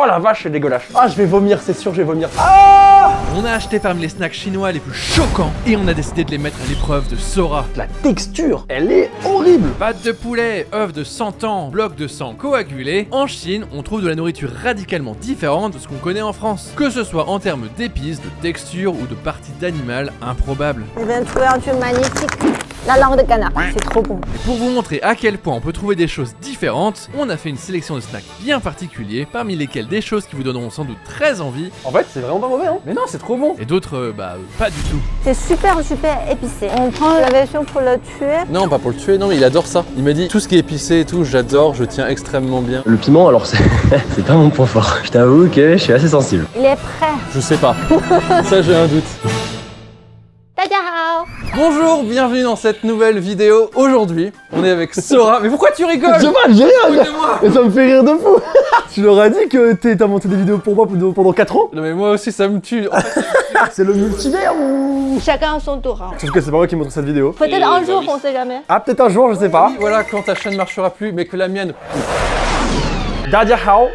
Oh la vache, c'est dégueulasse. Ah, je vais vomir, c'est sûr, je vais vomir. Ah! On a acheté parmi les snacks chinois les plus choquants et on a décidé de les mettre à l'épreuve de Sora. La texture, elle est horrible. Pâtes de poulet, œufs de 100 ans, blocs de sang coagulés. En Chine, on trouve de la nourriture radicalement différente de ce qu'on connaît en France. Que ce soit en termes d'épices, de texture ou de parties d'animal improbables. Je viens de trouver un truc magnifique. La langue de canard, c'est trop bon. Et pour vous montrer à quel point on peut trouver des choses différentes, on a fait une sélection de snacks bien particuliers, parmi lesquels des choses qui vous donneront sans doute très envie. En fait, c'est vraiment pas mauvais, hein. Mais non, c'est trop bon. Et d'autres, pas du tout. C'est super épicé. On prend la version pour le tuer. Non, pas pour le tuer, non, mais il adore ça. Il m'a dit tout ce qui est épicé et tout, j'adore, je tiens extrêmement bien. Le piment, alors c'est pas mon point fort. Je t'avoue que je suis assez sensible. Il est prêt. Je sais pas. Ça, j'ai un doute. Tadahao. Bonjour, bienvenue dans cette nouvelle vidéo. Aujourd'hui, on est avec Sora. Mais pourquoi tu rigoles? Je sais pas, j'ai rien. Écoute-moi. Mais ça me fait rire de fou. Tu leur as dit que t'as monté des vidéos pour moi pendant 4 ans? Non mais moi aussi ça me tue. En fait, C'est le multivers ou... Chacun à son tour. Hein. Sauf que c'est pas moi qui montre cette vidéo. Peut-être un jour, on sait jamais. Ah, peut-être un jour, je sais pas. voilà, quand ta chaîne marchera plus, mais que la mienne. Dadia Hao.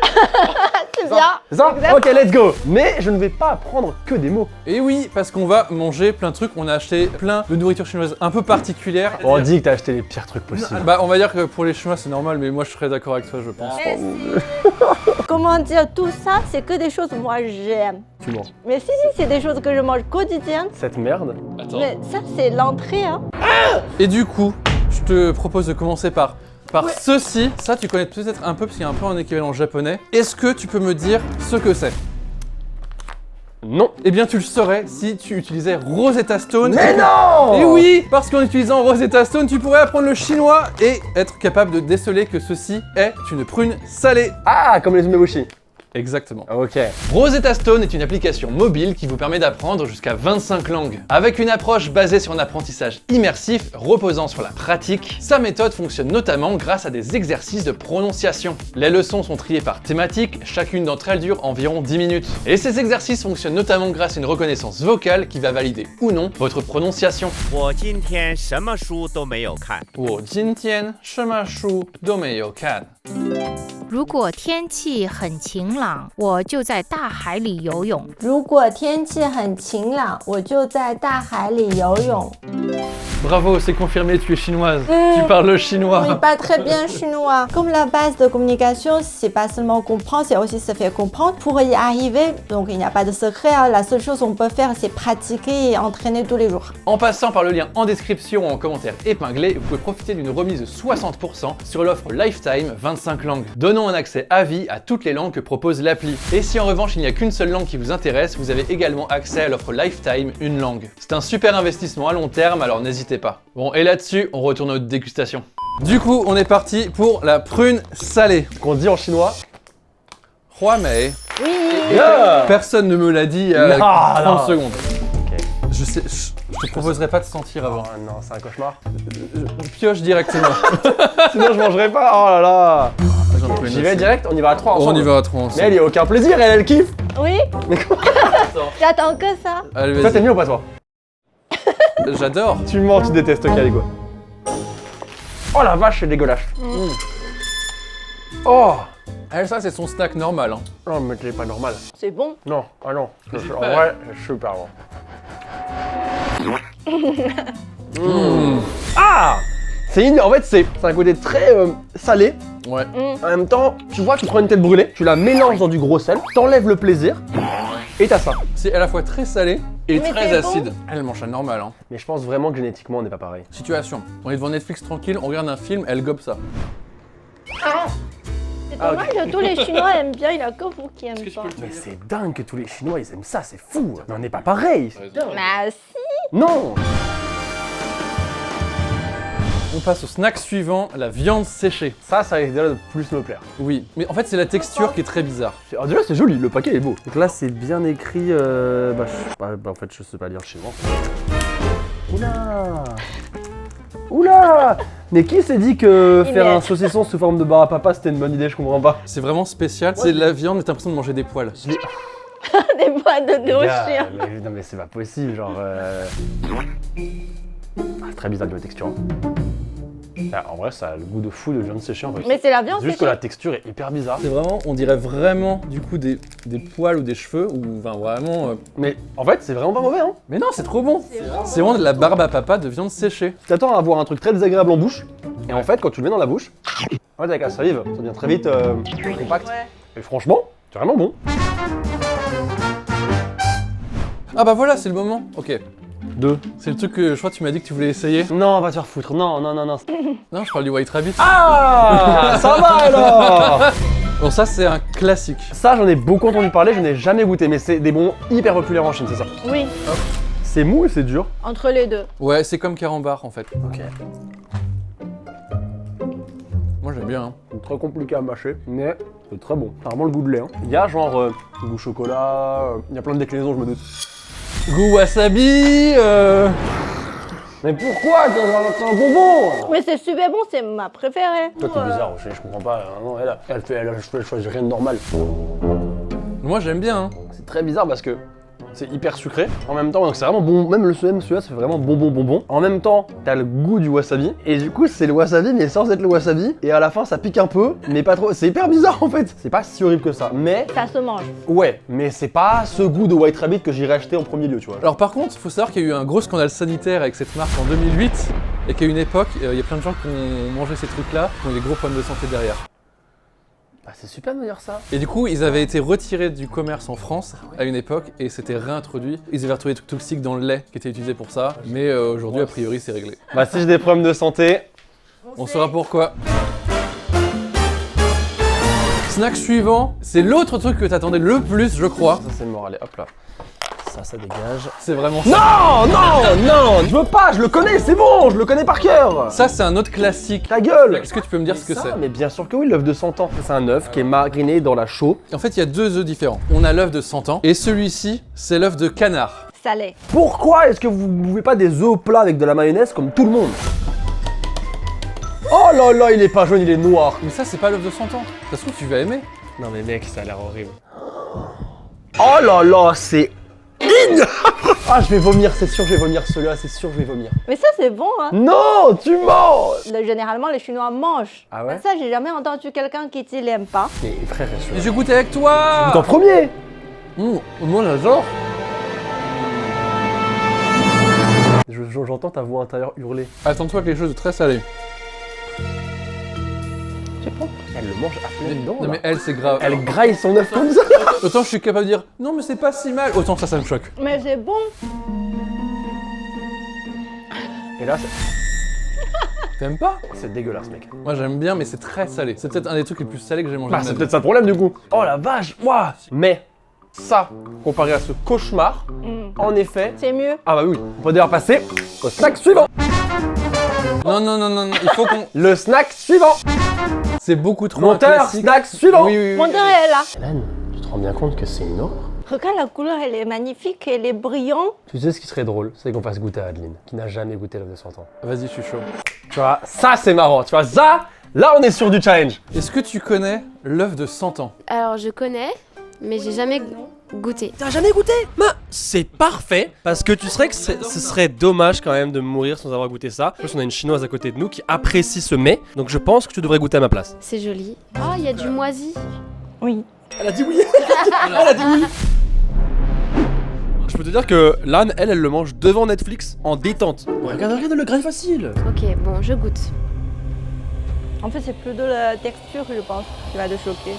C'est bien. C'est ça? Exactement. Ok, let's go. Mais je ne vais pas apprendre que des mots. Et oui, parce qu'on va manger plein de trucs. On a acheté plein de nourriture chinoise un peu particulière. On dit que t'as acheté les pires trucs possibles. Bah, on va dire que pour les Chinois c'est normal, mais moi je serais d'accord avec toi, je pense. Comment dire, tout ça, c'est que des choses que moi j'aime. Tu mens. Mais si, c'est des choses que je mange quotidiennement. Cette merde. Attends. Mais ça, c'est l'entrée. Hein. Et du coup, je te propose de commencer par ceci. Ça, tu connais peut-être un peu parce qu'il y a un peu un équivalent japonais. Est-ce que tu peux me dire ce que c'est? Non. Eh bien, tu le saurais si tu utilisais Rosetta Stone. Mais non! Et oui, parce qu'en utilisant Rosetta Stone, tu pourrais apprendre le chinois et être capable de déceler que ceci est une prune salée. Ah, comme les umeboshi. Exactement. Ok. Rosetta Stone est une application mobile qui vous permet d'apprendre jusqu'à 25 langues. Avec une approche basée sur un apprentissage immersif reposant sur la pratique, sa méthode fonctionne notamment grâce à des exercices de prononciation. Les leçons sont triées par thématique, chacune d'entre elles dure environ 10 minutes. Et ces exercices fonctionnent notamment grâce à une reconnaissance vocale qui va valider ou non votre prononciation. 我今天什么书都没有看。我今天什么书都没有看。如果天气很晴朗，我就在大海里游泳。如果天气很晴朗，我就在大海里游泳。 Bravo, c'est confirmé, tu es chinoise. Tu parles le chinois. Oui, pas très bien chinois. Comme la base de communication, c'est pas seulement comprendre, c'est aussi se faire comprendre. Pour y arriver, donc il n'y a pas de secret, hein. La seule chose qu'on peut faire, c'est pratiquer et entraîner tous les jours. En passant par le lien en description ou en commentaire épinglé, vous pouvez profiter d'une remise de 60% sur l'offre Lifetime 25 langues. Donnons un accès à vie à toutes les langues que propose l'appli. Et si en revanche il n'y a qu'une seule langue qui vous intéresse, vous avez également accès à l'offre Lifetime une langue. C'est un super investissement à long terme, alors n'hésitez pas. Bon, et là-dessus, on retourne à notre dégustation. Du coup, on est parti pour la prune salée. Qu'on dit en chinois. Hua Mei. Oui. Yeah. Personne ne me l'a dit il y a Non, 30 non. secondes. Ok. Je sais, je te proposerai pas de sentir avant. Oh non, c'est un cauchemar. Pioche directement. Sinon, je mangerai pas. Oh là là. J'en prie, J'y vais merci. direct, on y va à 3 On ensemble. y va à 3 ensemble. Mais elle y a aucun plaisir, elle kiffe. Oui. Mais quoi? J'attends que ça. Allez, Toi, vas-y. t'aimes mieux ou pas, toi? J'adore. Tu mens, tu détestes, ok, allez, quoi. Oh la vache, c'est dégueulasse. Oh. Elle, ça, c'est son snack normal. Hein. Non, mais c'est pas normal. C'est bon. Non, ah non. En vrai, c'est super bon. Ah! En fait, c'est un côté très salé. Ouais. En même temps, tu vois, tu prends une tête brûlée, tu la mélanges dans du gros sel, t'enlèves le plaisir, et t'as ça. C'est à la fois très salé et Mais très c'est bon. acide. Elle mange ça normal. Hein. Mais je pense vraiment que génétiquement, on n'est pas pareil. Situation. On est devant Netflix tranquille, on regarde un film, elle gobe ça. C'est Ah, dommage, tous les Chinois aiment bien, il n'y a que vous qui aiment pas. Mais c'est dingue que tous les Chinois, ils aiment ça, c'est fou. Mais on n'est pas pareil. Bah si. Non. On passe au snack suivant, la viande séchée. Ça risque déjà de plus me plaire. Oui, mais en fait, c'est la texture qui est très bizarre. Déjà, c'est joli, le paquet est beau. Donc là, c'est bien écrit. En fait, je sais pas lire chez moi. Oula. Oula. Mais qui s'est dit que Il faire est- un saucisson sous forme de bar à papa, c'était une bonne idée? Je comprends pas. C'est vraiment spécial. C'est de la viande, mais t'as l'impression de manger des poils. Des boîtes de dos Gars, chiens. non mais c'est pas possible, genre. Ah, c'est très bizarre de la texture. Ah, en vrai, ça a le goût de fou de viande séchée en fait. Mais c'est la viande C'est juste que séchée. la texture est hyper bizarre. C'est vraiment, on dirait vraiment du coup des poils ou des cheveux ou enfin vraiment. Mais en fait, c'est vraiment pas mauvais hein. Mais non, c'est trop bon. C'est vraiment de la barbe à papa de viande séchée. Tu t'attends à avoir un truc très désagréable en bouche, et en fait, quand tu le mets dans la bouche, en fait, avec la salive, ça devient très vite compact. Et franchement, c'est vraiment bon. Ah bah voilà, c'est le moment. Ok. 2. C'est le truc que je crois que tu m'as dit que tu voulais essayer. Non, va te faire foutre. Non. Non, je parle du White Rabbit. Ah, ça va alors. Bon, ça c'est un classique. Ça, j'en ai beaucoup entendu parler, je n'ai jamais goûté, mais c'est des bonbons hyper populaires en Chine, c'est ça. Oui, C'est mou et c'est dur. entre les deux. Ouais, c'est comme carambar en fait. Ok. Moi j'aime bien. Hein. C'est très compliqué à mâcher, mais c'est très bon. C'est vraiment le goût de lait. Hein. Il y a genre goût chocolat, il y a plein de déclinaisons, je me doute. Goût wasabi. Mais pourquoi c'est un bonbon? Mais c'est super bon, c'est ma préférée. Toi t'es bizarre, je comprends pas. Non, elle choisit rien de normal. Moi j'aime bien. Hein. C'est très bizarre parce que c'est hyper sucré en même temps, donc c'est vraiment bon, même celui-là ça fait vraiment bonbon. En même temps, t'as le goût du wasabi, et du coup c'est le wasabi mais sans être le wasabi, et à la fin ça pique un peu, mais pas trop, c'est hyper bizarre en fait. C'est pas si horrible que ça, mais Ça se mange. ouais, mais c'est pas ce goût de White Rabbit que j'irais acheter en premier lieu, tu vois. Alors par contre, faut savoir qu'il y a eu un gros scandale sanitaire avec cette marque en 2008 et qu'à une époque, il y a plein de gens qui ont mangé ces trucs-là, qui ont eu des gros problèmes de santé derrière. Bah, c'est super de me dire ça. Et du coup, ils avaient été retirés du commerce en France à une époque et c'était réintroduit. Ils avaient retrouvé des trucs toxiques dans le lait qui était utilisé pour ça, mais aujourd'hui, a priori, c'est réglé. Bah si j'ai des problèmes de santé, On saura pourquoi. Snack suivant, c'est l'autre truc que t'attendais le plus, je crois. ça c'est mort, allez hop là. Ça dégage. C'est vraiment ça. Non, je veux pas, je le connais, c'est bon, je le connais par cœur. Ça, c'est un autre classique. Ta gueule. Est-ce que tu peux me dire ce que Ça, c'est? mais bien sûr que oui, l'œuf de 100 ans. C'est un œuf qui est mariné dans la chaux. En fait, il y a deux œufs différents. On a l'œuf de 100 ans et celui-ci, c'est l'œuf de canard. Salé. Pourquoi est-ce que vous ne buvez pas des œufs au plat avec de la mayonnaise comme tout le monde? Oh là là, il est pas jaune, il est noir. Mais ça, c'est pas l'œuf de 100 ans. Ça se trouve, tu vas aimer. Non mais mec, ça a l'air horrible. Oh là là, c'est... Ah, je vais vomir, c'est sûr, je vais vomir celui-là, c'est sûr, je vais vomir. Mais ça, c'est bon, hein. Non, tu mens. Généralement, les Chinois mangent. Ah ouais? Mais ça, j'ai jamais entendu quelqu'un qui dit il aime pas. Mais frère, Mais je goûte avec toi. en premier. Moi, j'adore. J'entends ta voix intérieure hurler. Attends-toi à quelque chose de très salé. Elle le mange à pleines dents. Non là. mais elle, c'est grave. Elle graille son œuf comme ça. Autant je suis capable de dire non mais c'est pas si mal, autant ça me choque. Mais c'est bon. Et là, T'aimes pas? c'est dégueulasse, mec. Moi j'aime bien mais c'est très salé. C'est peut-être un des trucs les plus salés que j'ai mangé Bah, de ma c'est vie. peut-être ça le problème du coup. Oh la vache, ouah. Mais ça, comparé à ce cauchemar, en effet. C'est mieux. Ah bah oui, on peut d'ailleurs passer au snack suivant. Non, il faut qu'on... Le snack suivant. C'est beaucoup trop un Monteur, classique. snack suivant. Oui. Mon Dieu, elle est là. Hélène, tu te rends bien compte que c'est une horreur? Regarde la couleur, elle est magnifique, elle est brillante. Tu sais ce qui serait drôle, c'est qu'on fasse goûter à Adeline, qui n'a jamais goûté l'œuf de 100 ans. Vas-y, je suis chaud. Tu vois, ça c'est marrant, tu vois, ça, là on est sur du challenge. Est-ce que tu connais l'œuf de 100 ans? Alors je connais, mais j'ai jamais goûté. T'as jamais goûté? Bah, c'est parfait, parce que tu sais que ce serait dommage quand même de mourir sans avoir goûté ça. En plus, on a une chinoise à côté de nous qui apprécie ce mets, donc je pense que tu devrais goûter à ma place. C'est joli. Oh, il y a du moisi. Oui. Elle a dit oui. Elle a dit oui. Je peux te dire que l'âne, elle le mange devant Netflix en détente. Regarde le grain facile. Ok, bon, je goûte. En fait, c'est plus de la texture, je pense, qui va te choquer.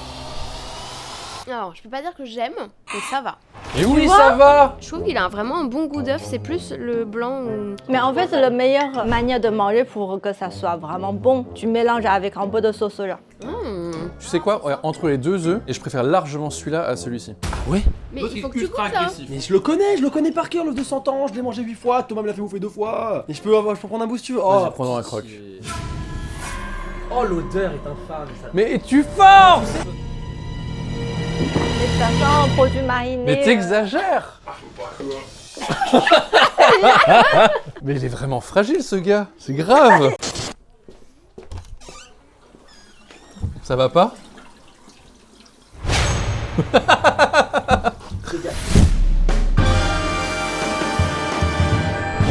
Alors, je peux pas dire que j'aime, mais ça va. Et oui, ça va. Je trouve qu'il a vraiment un bon goût d'œuf, c'est plus le blanc ou... Mais en fait, c'est la meilleure manière de manger pour que ça soit vraiment bon. Tu mélanges avec un peu de sauce soja. Tu sais quoi? Ouais, entre les deux œufs, et je préfère largement celui-là à celui-ci. Ouais. Mais il faut que tu goûtes ça. Mais je le connais par cœur, l'œuf de 100 ans, je l'ai mangé 8 fois, Thomas me l'a fait bouffer 2 fois. Et je peux prendre un bout si tu veux. Vas-y, prends un croc. Oh, l'odeur est infâme, ça. Mais tu forces! Et ça sent un produit mariné. Mais t'exagères! Mais il est vraiment fragile ce gars, c'est grave! Ça va pas?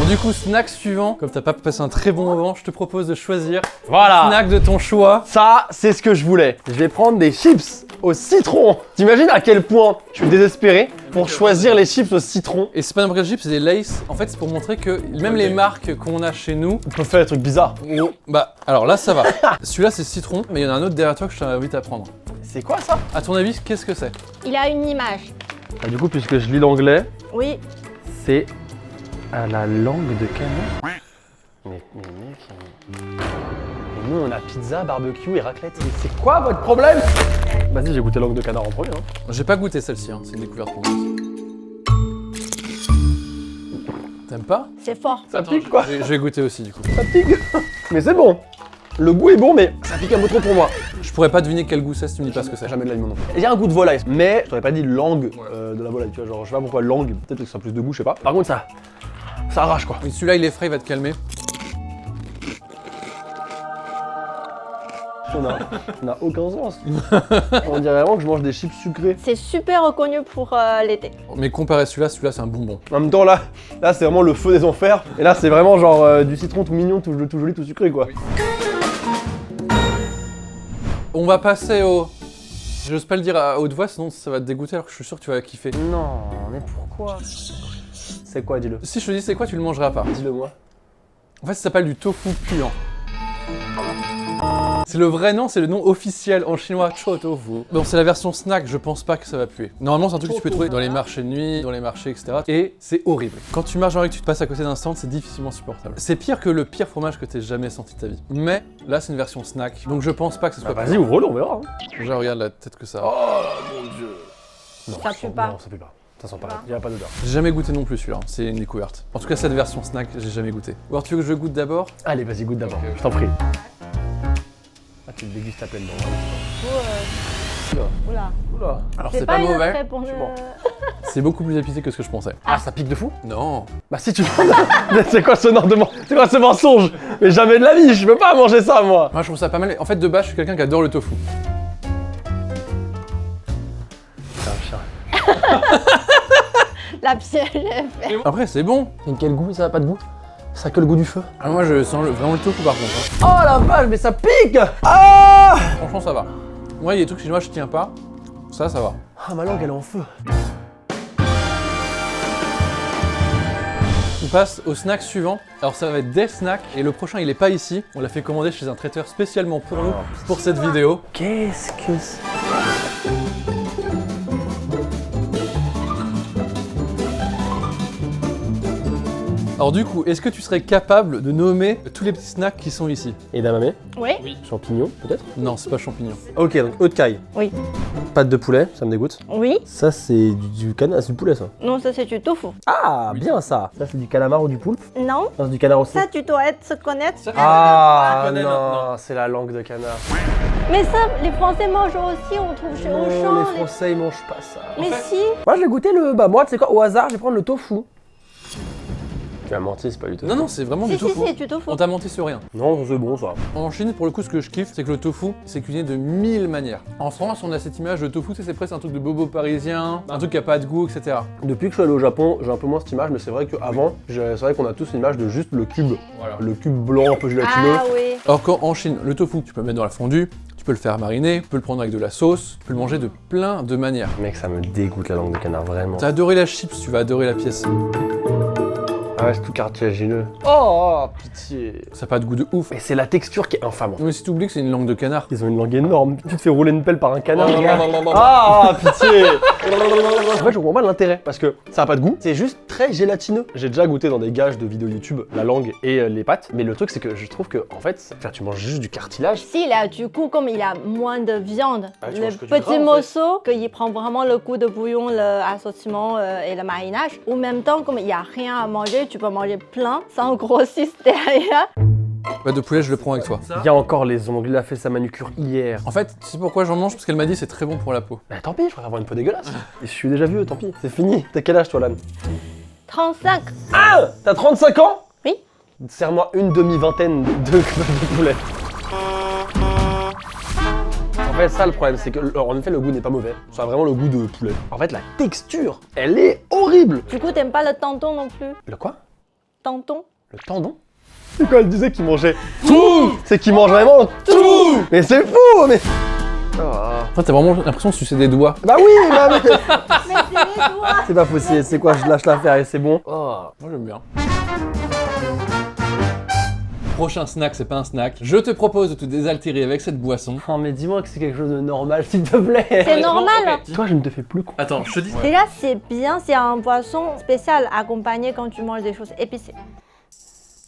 On du coup, snack suivant. Comme t'as pas passé un très bon moment, je te propose de choisir Voilà. snack de ton choix. Ça, c'est ce que je voulais. Je vais prendre des chips au citron. T'imagines à quel point je suis désespéré pour choisir les chips au citron. Et c'est pas n'importe quel chip, c'est des Lay's. En fait, c'est pour montrer que même les marques qu'on a chez nous. On peut faire des trucs bizarres. Bah, alors là, ça va. Celui-là, c'est citron, mais il y en a un autre derrière toi que je t'invite à prendre. C'est quoi ça? À ton avis, qu'est-ce que c'est? Il a une image. Ah, du coup, puisque je lis l'anglais, Oui. c'est à la langue de canard. Mais mec, et nous on a pizza, barbecue et raclette. Mais c'est quoi votre problème? Vas-y, j'ai goûté langue de canard en premier. Hein. J'ai pas goûté celle-ci, hein. C'est une découverte pour moi. T'aimes pas? C'est fort. Ça pique quoi? Je vais goûter aussi du coup. Ça pique. Mais c'est bon. Le goût est bon, mais ça pique un peu trop pour moi. Je pourrais pas deviner quel goût c'est si tu me dis pas ce que c'est. Jamais de la vie, mon nom. Il y a un goût de volaille, mais je t'aurais pas dit langue de la volaille. Tu vois, genre, je sais pas pourquoi langue. Peut-être que ça a plus de goût, je sais pas. Par contre, ça arrache quoi. Mais celui-là, il est frais, il va te calmer. Ça n'a aucun sens. On dirait vraiment que je mange des chips sucrés. C'est super reconnu pour l'été. Mais comparé à celui-là, c'est un bonbon. En même temps, là c'est vraiment le feu des enfers. Et là, c'est vraiment genre du citron tout mignon, tout joli, tout sucré quoi. On va passer au... J'ose pas le dire à haute voix, sinon ça va te dégoûter alors que je suis sûr que tu vas kiffer. Non, mais pourquoi? C'est quoi, dis-le? Si je te dis c'est quoi, tu le mangeras pas. Dis-le moi. En fait, ça s'appelle du tofu puant. C'est le vrai nom, c'est le nom officiel en chinois, Chou Tofu. Bon, c'est la version snack, je pense pas que ça va puer. Normalement, c'est un truc que tu peux trouver dans les marchés de nuit, dans les marchés, etc. Et c'est horrible. Quand tu marches dans la rue et que tu te passes à côté d'un stand, c'est difficilement supportable. C'est pire que le pire fromage que t'aies jamais senti de ta vie. Mais là, c'est une version snack, donc je pense pas que ce soit Vas-y, ouvre-le, on verra. Hein. Déjà, regarde la tête que ça a. Oh mon dieu. Non, Ça pue pas. Non, ça pue pas. Ça sent pas. Il y a pas d'odeur. J'ai jamais goûté non plus celui-là, c'est une découverte. En tout cas, cette version snack, j'ai jamais goûté. Ou alors, tu veux que je goûte d'abord? Allez, vas-y, goûte d'abord. Je t'en prie. Ah, tu le dégustes à pleine dents. Oula. Oula. Alors, C'est c'est pas, pas une mauvais. très bonne... C'est beaucoup plus épicé que ce que je pensais. Ah, ça pique de fou? Non. Bah si tu Mais c'est quoi ce c'est quoi ce mensonge? Mais jamais de la vie, je peux pas manger ça moi. Moi, je trouve ça pas mal. En fait, de base, je suis quelqu'un qui adore le tofu. C'est un chat. La piège est faite. Après, c'est bon. Et quel goût? Ça a pas de goût? Ça a que le goût du feu. Ah, moi, je sens vraiment le tofu par contre. Hein. Oh la vache, mais ça pique! Ah! Franchement, ça va. Moi, il y a des trucs chinois, je tiens pas. Ça va. Ah, ma langue elle est en feu. On passe au snack suivant. Alors, ça va être des snacks. Et le prochain, il est pas ici. On l'a fait commander chez un traiteur spécialement pour nous, pour cette vidéo. Qu'est-ce que c'est? Alors, du coup, est-ce que tu serais capable de nommer tous les petits snacks qui sont ici? Edamame, Oui. champignons peut-être? Non, c'est pas champignons. Ok, donc œufs de caille. Oui. Pâte de poulet, ça me dégoûte. Oui. Ça c'est du canard, c'est du poulet ça. Non, ça c'est du tofu. Ah, bien ça. Ça c'est du calamar ou du poulpe? Non. Non, c'est du canard aussi. Ça, tu dois se connaître. Ah connais non, maintenant. c'est la langue de canard. Mais ça, les Français mangent aussi, on trouve chez Non, Auchan. les Français ils mangent pas ça. Mais si. Moi je vais goûter le... Bah moi tu sais quoi, au hasard je vais prendre le tofu. Tu as menti, c'est pas du tofu. Non, c'est vraiment Si, du si, tofu. c'est du tofu. On t'a menti sur rien. Non, c'est bon ça. En Chine, pour le coup, ce que je kiffe, c'est que le tofu, c'est cuisiné de 1000 manières. En France, on a cette image de tofu, c'est presque un truc de bobo parisien, un truc qui a pas de goût, etc. Depuis que je suis allé au Japon, j'ai un peu moins cette image, mais c'est vrai qu'avant, c'est vrai qu'on a tous une image de juste le cube. Voilà. Le cube blanc un peu gélatineux. Ah oui. Alors qu'en Chine, le tofu, tu peux le mettre dans la fondue, tu peux le faire mariner, tu peux le prendre avec de la sauce, tu peux le manger de plein de manières. Mec, ça me dégoûte la langue de canard, vraiment. T'as adoré la chips, tu vas adorer la pièce. Ah ouais, c'est tout cartilagineux. Oh, pitié. Ça n'a pas de goût de ouf. Mais c'est la texture qui est infâme. Mais si tu oublies que c'est une langue de canard. Ils ont une langue énorme. Tu te fais rouler une pelle par un canard. Oh, regarde. non, non, non, non. Ah, pitié. En fait, je comprends pas l'intérêt parce que ça a pas de goût. C'est juste très gélatineux. J'ai déjà goûté dans des gages de vidéos YouTube la langue et les pâtes. Mais le truc, c'est que je trouve que, en fait, tu manges juste du cartilage. S'il a du coup, comme il a moins de viande, Ah, tu le manges que du gras, petit en fait. morceau, qu'il prend vraiment le goût de bouillon, l'assortiment et le marinage. Ou en même temps, comme il n'y a rien à manger, tu peux manger plein sans grossir derrière. Bah, de poulet, je le prends avec toi. Il y a encore les ongles. Il a fait sa manucure hier. En fait, tu sais pourquoi j'en mange? Parce qu'elle m'a dit c'est très bon pour la peau. Bah tant pis, je préfère avoir une peau dégueulasse. Et je suis déjà vieux, tant pis. C'est fini. T'as quel âge toi, Lan? 35. Ah, t'as 35 ans? Oui. Serre-moi une demi-vingtaine de poulet. En fait, ça le problème, c'est que en effet le goût n'est pas mauvais. Ça a vraiment le goût de poulet. En fait, la texture, elle est horrible. Du coup, t'aimes pas le tendon non plus? Le quoi? tendon. Le tendon? C'est quoi, elle disait qu'il mangeait tout? C'est qu'il mange vraiment tout. Mais c'est fou, mais... Toi, t'as vraiment l'impression de sucer des doigts. Bah oui, bah mais... Mais c'est les doigts. C'est pas possible, c'est quoi, je lâche l'affaire et c'est bon. Moi, j'aime bien. Prochain snack, c'est pas un snack. Je te propose de te désaltérer avec cette boisson. Oh mais dis-moi que c'est quelque chose de normal, s'il te plaît. C'est normal. Toi, je ne te fais plus con. Attends, je te dis. Déjà, c'est bien, c'est un boisson spécial accompagné quand tu manges des choses épicées.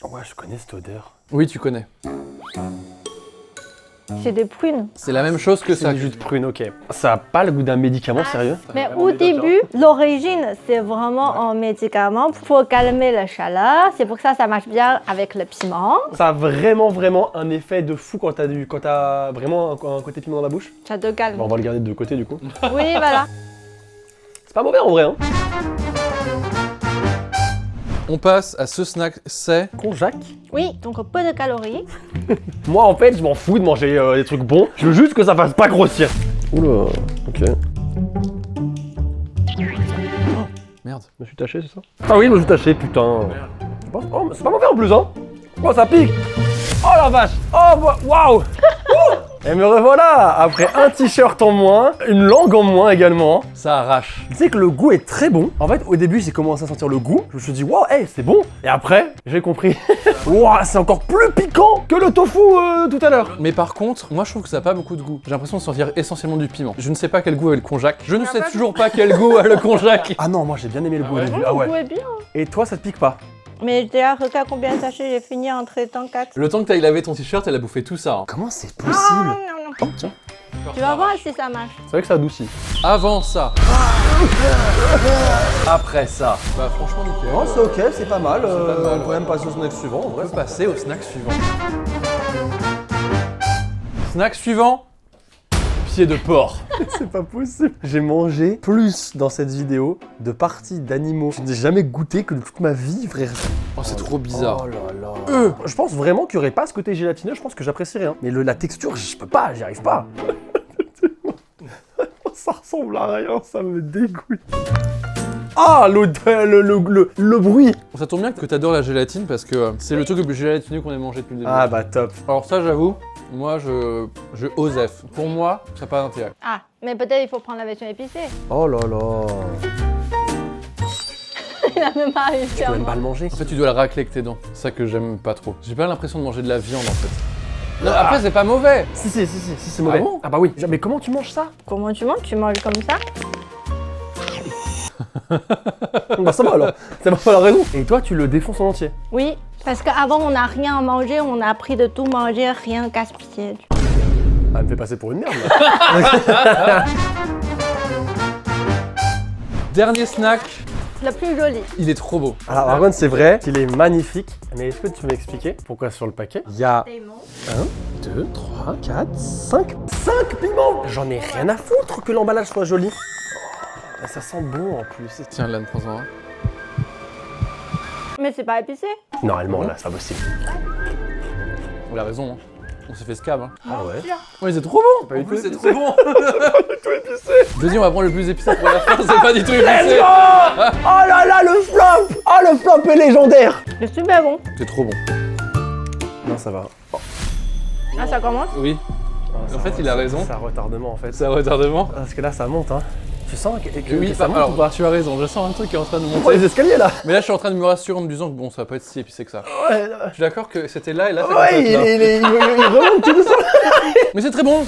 Ouais, je connais cette odeur. Oui, tu connais. C'est des prunes. C'est la même chose que C'est ça. du jus de prune, ok. Ça a pas le goût d'un médicament, sérieux? Mais au début, l'origine, c'est vraiment un médicament pour calmer la chaleur. C'est pour ça que ça marche bien avec le piment. Ça a vraiment un effet de fou quand t'as vraiment un côté piment dans la bouche. Ça te calme. Bon, on va le garder de deux côtés du coup. Oui, voilà. C'est pas mauvais en vrai, hein. On passe à ce snack, c'est... Konjac. Oui, donc peu de calories. Moi en fait, je m'en fous de manger des trucs bons. Je veux juste que ça fasse pas grossir. Oula, ok. Merde. Je me suis taché, c'est ça? Ah oui, je me suis taché, putain. Oh, mais c'est pas mauvais en plus, hein. Oh, ça pique. Oh la vache. Oh, waouh. Et me revoilà, après un t-shirt en moins, une langue en moins également. Ça arrache. Tu sais que le goût est très bon. En fait, au début, j'ai commencé à sentir le goût. Je me suis dit, waouh, hey, c'est bon. Et après, j'ai compris. Waouh, c'est encore plus piquant que le tofu tout à l'heure. Mais par contre, moi je trouve que ça n'a pas beaucoup de goût. J'ai l'impression de sentir essentiellement du piment. Je ne sais pas quel goût a le konjac. Je ne sais toujours pas quel goût a le konjac. Ah non, moi j'ai bien aimé le goût au début. Vous Ah ouais. pouvez bien. Et toi, ça te pique pas? Mais déjà, regarde combien de sachets j'ai fini en traitant 4. Le temps que t'ailles laver ton t-shirt, elle a bouffé tout ça. Hein. Comment c'est Ah, possible? non, non. Oh, tiens. Tu vas voir si ça marche. C'est vrai que ça adoucit. Avant ça. Après ça. Bah franchement nickel. Oh, c'est ok, c'est pas mal. pas mal, on peut même passer au snack suivant. En On vrai, peut passer au snack suivant. Snack suivant. Pied de porc. c'est pas possible. J'ai mangé plus dans cette vidéo de parties d'animaux. Je n'ai jamais goûté que de toute ma vie, frère. Oh c'est trop bizarre. Oh là là. Je pense vraiment qu'il n'y aurait pas ce côté gélatineux. Je pense que j'apprécierais. Hein. Mais la texture, je peux pas, j'y arrive pas. Ça ressemble à rien, ça me dégoûte. Ah, l'odeur, le bruit. Ça tombe bien que t'adores la gélatine parce que c'est le truc le plus gélatineux qu'on ait mangé depuis le début. Ah bah top. Alors ça j'avoue, moi je osef. Pour moi, ça n'a pas d'intérêt. Ah, mais peut-être il faut prendre la version épicée. Oh là là. Il a même pas réussi Tu à peux même pas manger. le manger. En fait tu dois le racler avec tes dents. C'est ça que j'aime pas trop. J'ai pas l'impression de manger de la viande en fait. Non, après c'est pas mauvais. Si, c'est mauvais. Ah bon? Ah bah oui. Mais comment tu manges ça? Comment tu manges? Tu manges comme ça? Bah ça va alors. Ça va pas la raison. Et toi, tu le défonces en entier. Oui, parce qu'avant on n'a rien à manger, on a appris de tout manger, rien gaspiller. Ah, elle me fait passer pour une merde là. Dernier snack, Le plus joli. il est trop beau. Alors par contre, c'est vrai qu'il est magnifique. Mais est-ce que tu peux m'expliquer pourquoi sur le paquet il y a 1, 2, 3, 4, 5 piments. J'en ai rien à foutre que l'emballage soit joli. Oh, ça sent bon en plus. Tiens Lan, prends-en un. Mais c'est pas épicé. Normalement là, c'est pas possible. On a raison, hein. On s'est fait scab. Hein. Ah ouais. Ouais, c'est trop bon. Pas du En plus, tout c'est épicé. trop bon. Tout épicé. Je dis, on va prendre le plus épicé pour la fin, c'est pas du tout épicé. Oh là là, le flop. Oh, le flop est légendaire. C'est super bon. C'est trop bon. Non, ça va. Oh. Ah, ça commence? Oui. Ah, En fait, il a raison. C'est un retardement en fait. C'est un retardement. Parce que là, ça monte, hein. Tu sens que Oui, ça monte alors, ou pas? tu as raison, je sens un truc qui est en train de On prend les monter. escaliers là. Mais là, je suis en train de me rassurer en me disant que bon, ça va pas être si épicé que ça. Ouais, Je suis d'accord que c'était là et là, ça ouais, commence à être là. il remonte tout doucement. Mais c'est très bon.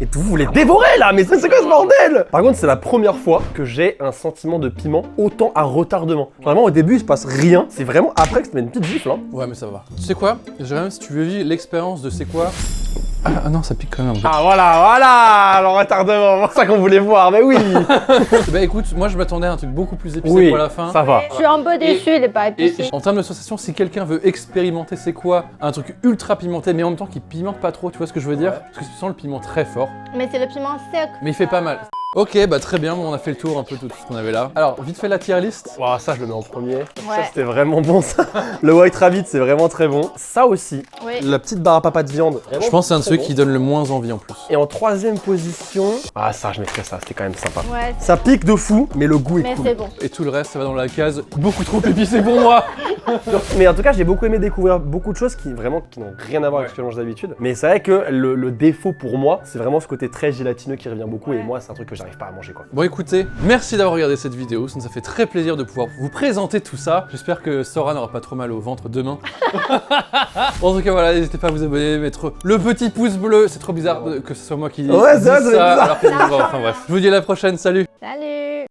Et tout, vous les dévorez là, mais c'est quoi ce bordel? Par contre, c'est la première fois que j'ai un sentiment de piment autant à retardement. Vraiment, au début, il se passe rien. C'est vraiment après que ça met une petite gifle, hein. Ouais, mais ça va. Tu sais quoi? Jérôme, si tu veux vivre l'expérience de c'est quoi? Ah non, ça pique quand même un peu. Ah voilà, le retardement, c'est ça qu'on voulait voir, mais oui. Bah écoute, moi je m'attendais à un truc beaucoup plus épicé Oui, pour la fin. ça va. Je suis un peu déçue, il est pas Et épicé. en termes de sensation, si quelqu'un veut expérimenter c'est quoi un truc ultra pimenté mais en même temps qui pimente pas trop, tu vois ce que je veux dire? Parce que tu sens le piment très fort, Mais c'est le piment sec. mais il fait pas mal. Ok, bah très bien, bon, on a fait le tour un peu de tout ce qu'on avait là. Alors, vite fait la tier list. Wow, ça je le mets en premier. Ça c'était vraiment bon ça. Le White Rabbit c'est vraiment très bon. Ça aussi. Oui. La petite barre à papa de viande. Je pense que c'est un de ceux qui donne le moins envie en plus. Et en troisième position. Ah ça je mettrais ça, c'était quand même sympa. Ouais. Ça pique de fou, mais le goût est Mais cool. c'est bon. Et tout le reste, ça va dans la case beaucoup trop épicé pour moi. Mais en tout cas, j'ai beaucoup aimé découvrir beaucoup de choses qui n'ont rien à voir avec ce que je mange d'habitude. Mais c'est vrai que le défaut pour moi, c'est vraiment ce côté très gélatineux qui revient beaucoup. Et moi, c'est un truc que j'arrive pas à manger quoi. Bon écoutez, merci d'avoir regardé cette vidéo, ça nous a fait très plaisir de pouvoir vous présenter tout ça. J'espère que Sora n'aura pas trop mal au ventre demain. En tout cas voilà, n'hésitez pas à vous abonner, mettre le petit pouce bleu, c'est trop bizarre que ce soit moi qui dise Ouais, ça, ça, bizarre. alors que enfin bref. Je vous dis à la prochaine, salut. Salut.